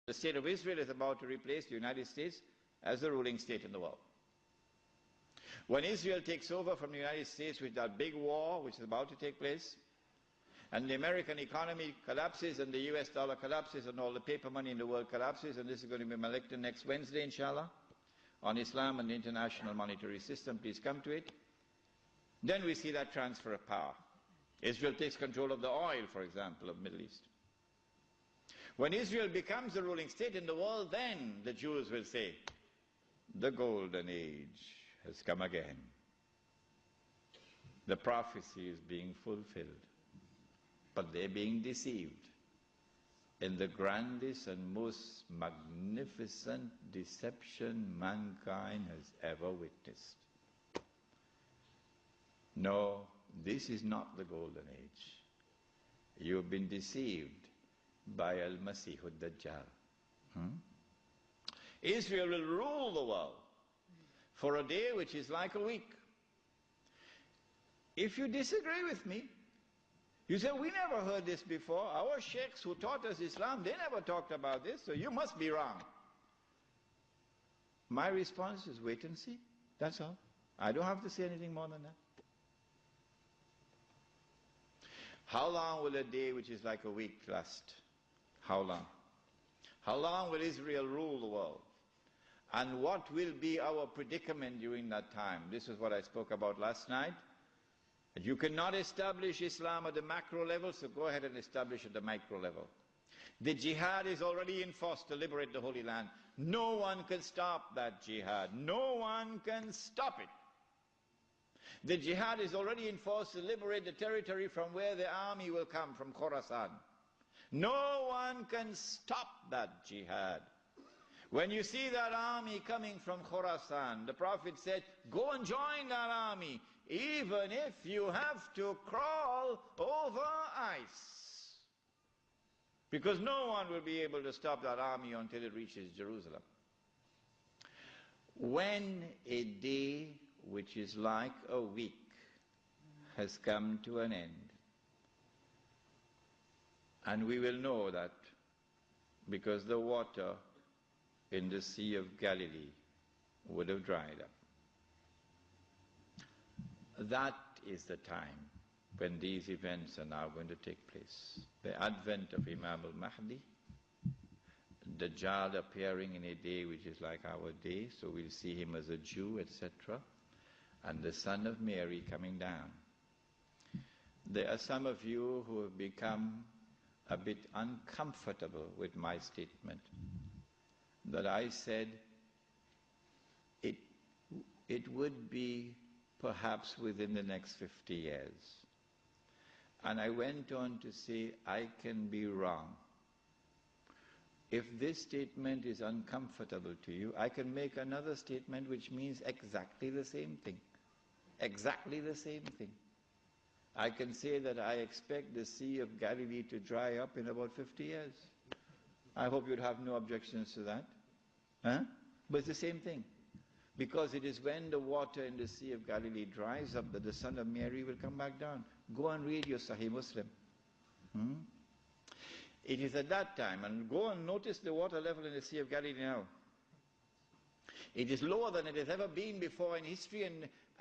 The state of Israel is about to replace the United States as the ruling state in the world. When Israel takes over from the United States with that big war which is about to take place, and the American economy collapses and the US dollar collapses and all the paper money in the world collapses, and this is going to be my lecture next Wednesday, inshallah, on Islam and the international monetary system, please come to it, then we see that transfer of power. Israel takes control of the oil, for example, of the Middle East. When Israel becomes the ruling state in the world, then the Jews will say, the golden age has come again. The prophecy is being fulfilled. But they're being deceived in the grandest and most magnificent deception mankind has ever witnessed. No, this is not the golden age. You've been deceived by Al-Masih ad-Dajjal. Israel will rule the world for a day which is like a week. If you disagree with me, you say, we never heard this before. Our sheikhs who taught us Islam, they never talked about this, so you must be wrong. My response is wait and see. That's all. I don't have to say anything more than that. How long will a day which is like a week last? How long? How long will Israel rule the world? And what will be our predicament during that time? This is what I spoke about last night. You cannot establish Islam at the macro level, so go ahead and establish at the micro level. The jihad is already in force to liberate the Holy Land. No one can stop that jihad. No one can stop it. The jihad is already in force to liberate the territory from where the army will come, from Khorasan. No one can stop that jihad. When you see that army coming from Khorasan, the Prophet said, go and join that army, even if you have to crawl over ice. Because no one will be able to stop that army until it reaches Jerusalem. When a day which is like a week has come to an end, and we will know that because the water in the Sea of Galilee would have dried up. That is the time when these events are now going to take place. The advent of Imam al-Mahdi, Dajjal appearing in a day which is like our day, so we'll see him as a Jew, etc., and the Son of Mary coming down. There are some of you who have become a bit uncomfortable with my statement that I said it would be perhaps within the next 50 years. And I went on to say, I can be wrong. If this statement is uncomfortable to you, I can make another statement which means exactly the same thing. Exactly the same thing. I can say that I expect the Sea of Galilee to dry up in about 50 years. I hope you'd have no objections to that. Huh? But it's the same thing. Because it is when the water in the Sea of Galilee dries up that the Son of Mary will come back down. Go and read your Sahih Muslim. It is at that time, and go and notice the water level in the Sea of Galilee now. It is lower than it has ever been before in history,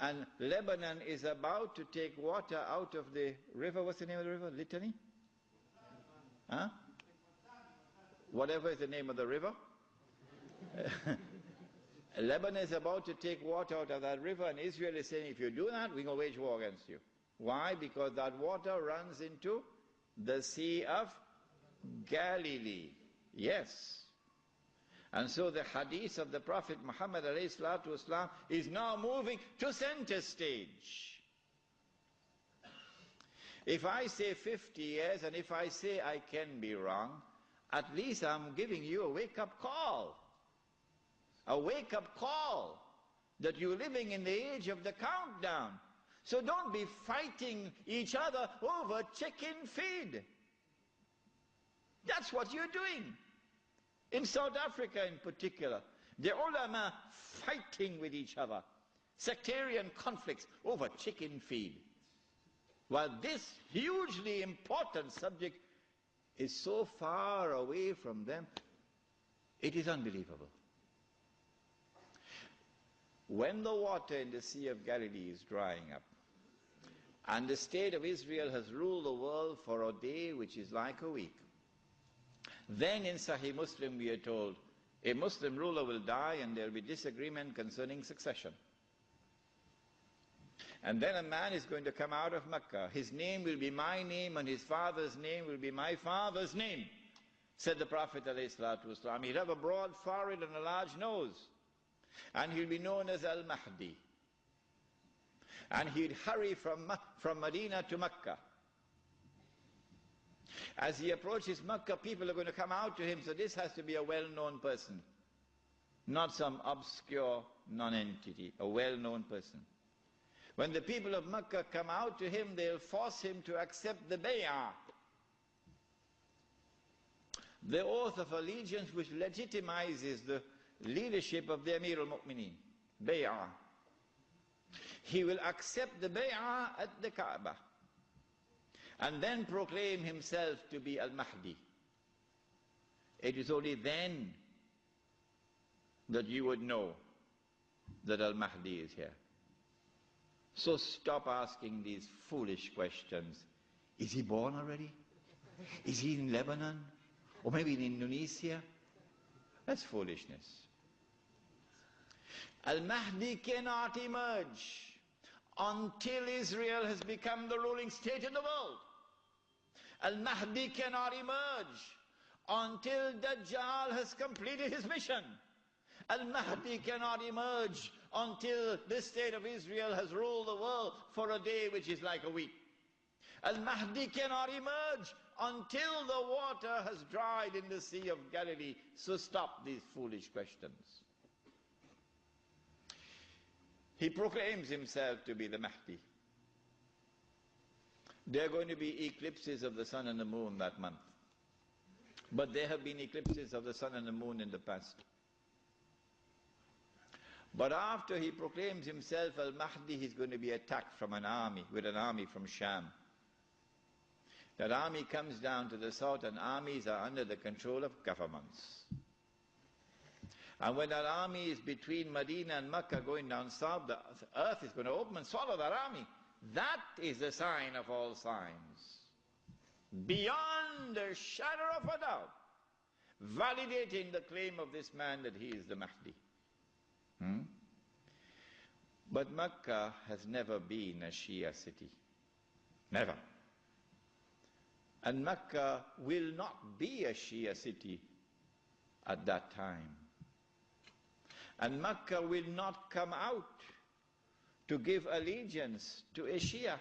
and Lebanon is about to take water out of the river. What's the name of the river? Litany? Huh? Whatever is the name of the river. Lebanon is about to take water out of that river, and Israel is saying, if you do that, we're going to wage war against you. Why? Because that water runs into the Sea of Galilee. Yes. And so the hadith of the Prophet Muhammad ﷺ is now moving to center stage. If I say 50 years, and if I say I can be wrong, at least I'm giving you a wake-up call. A wake-up call that you're living in the age of the countdown. So don't be fighting each other over chicken feed. That's what you're doing. In South Africa in particular, the ulama fighting with each other. Sectarian conflicts over chicken feed. While this hugely important subject is so far away from them, It is unbelievable. When the water in the Sea of Galilee is drying up, and the state of Israel has ruled the world for a day which is like a week, then in Sahih Muslim we are told, a Muslim ruler will die and there will be disagreement concerning succession. And then a man is going to come out of Mecca. His name will be my name and his father's name will be my father's name, said the Prophet ﷺ. He'll have a broad forehead and a large nose. And he'll be known as Al-Mahdi. And he'd hurry from Medina to Mecca. As he approaches Mecca, people are going to come out to him, so this has to be a well-known person. Not some obscure non-entity, a well-known person. When the people of Mecca come out to him, they'll force him to accept the bay'ah, the oath of allegiance which legitimizes the leadership of the Amir al-Mu'mineen, bay'ah. He will accept the bay'ah at the Kaaba and then proclaim himself to be Al-Mahdi. It is only then that you would know that Al-Mahdi is here. So stop asking these foolish questions. Is he born already? Is he in Lebanon? Or maybe in Indonesia? That's foolishness. Al-Mahdi cannot emerge until Israel has become the ruling state in the world. Al-Mahdi cannot emerge until Dajjal has completed his mission. Al-Mahdi cannot emerge until the state of Israel has ruled the world for a day which is like a week. Al-Mahdi cannot emerge until the water has dried in the Sea of Galilee. So stop these foolish questions. He proclaims himself to be the Mahdi. There are going to be eclipses of the sun and the moon that month. But there have been eclipses of the sun and the moon in the past. But after he proclaims himself Al-Mahdi, he's going to be attacked from an army, with an army from Sham. That army comes down to the south, and armies are under the control of governments. And when that army is between Medina and Mecca going down south, the earth is going to open and swallow that army. That is the sign of all signs. Beyond a shadow of a doubt, validating the claim of this man that he is the Mahdi. But Mecca has never been a Shia city. Never. And Mecca will not be a Shia city at that time. And Mecca will not come out to give allegiance to a Shia.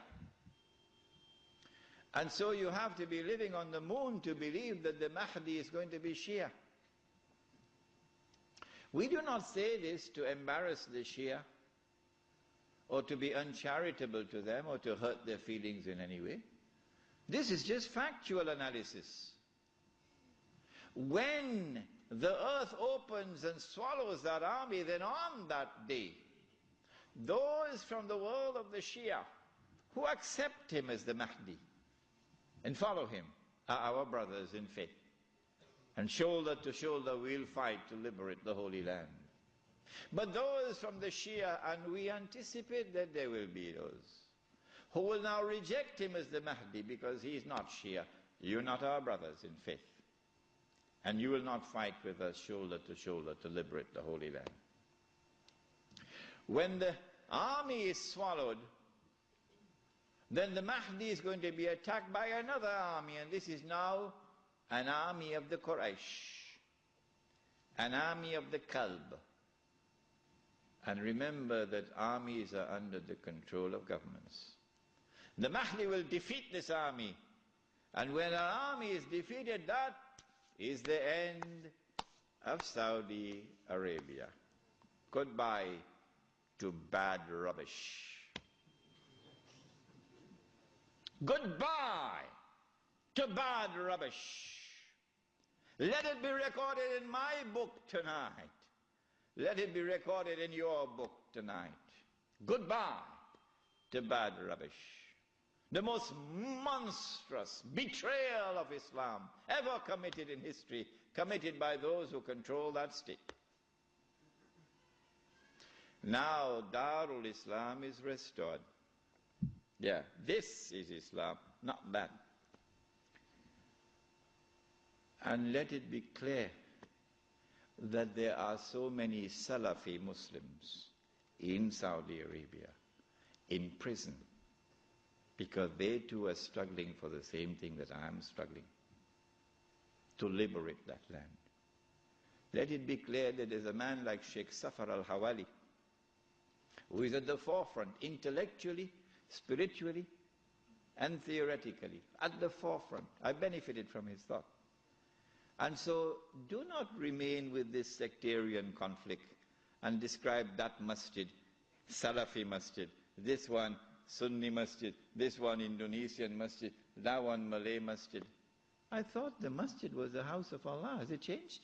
And so you have to be living on the moon to believe that the Mahdi is going to be Shia. We do not say this to embarrass the Shia or to be uncharitable to them or to hurt their feelings in any way. This is just factual analysis. When the earth opens and swallows that army, then on that day, those from the world of the Shia who accept him as the Mahdi and follow him are our brothers in faith. And shoulder to shoulder we'll fight to liberate the Holy Land. But those from the Shia, and we anticipate that there will be those, who will now reject him as the Mahdi because he is not Shia. You're not our brothers in faith. And you will not fight with us shoulder to liberate the Holy Land. When the army is swallowed, then the Mahdi is going to be attacked by another army, and this is now an army of the Quraysh, an army of the Kalb. And remember that armies are under the control of governments. The Mahdi will defeat this army, and when an army is defeated, that is the end of Saudi Arabia. Goodbye to bad rubbish. Goodbye to bad rubbish. Let it be recorded in my book tonight. Let it be recorded in your book tonight. Goodbye to bad rubbish. The most monstrous betrayal of Islam ever committed in history committed by those who control that state. Now Darul Islam is restored. Yeah, this is Islam, not that. And let it be clear that there are so many Salafi Muslims in Saudi Arabia, in prison, because they too are struggling for the same thing that I am struggling, to liberate that land. Let it be clear that there's a man like Sheikh Safar al-Hawali, who is at the forefront, intellectually, spiritually, and theoretically, at the forefront. I benefited from his thought. And so, do not remain with this sectarian conflict and describe that masjid, Salafi masjid, this one Sunni masjid, this one Indonesian masjid, that one Malay masjid. I thought the masjid was the house of Allah. Has it changed?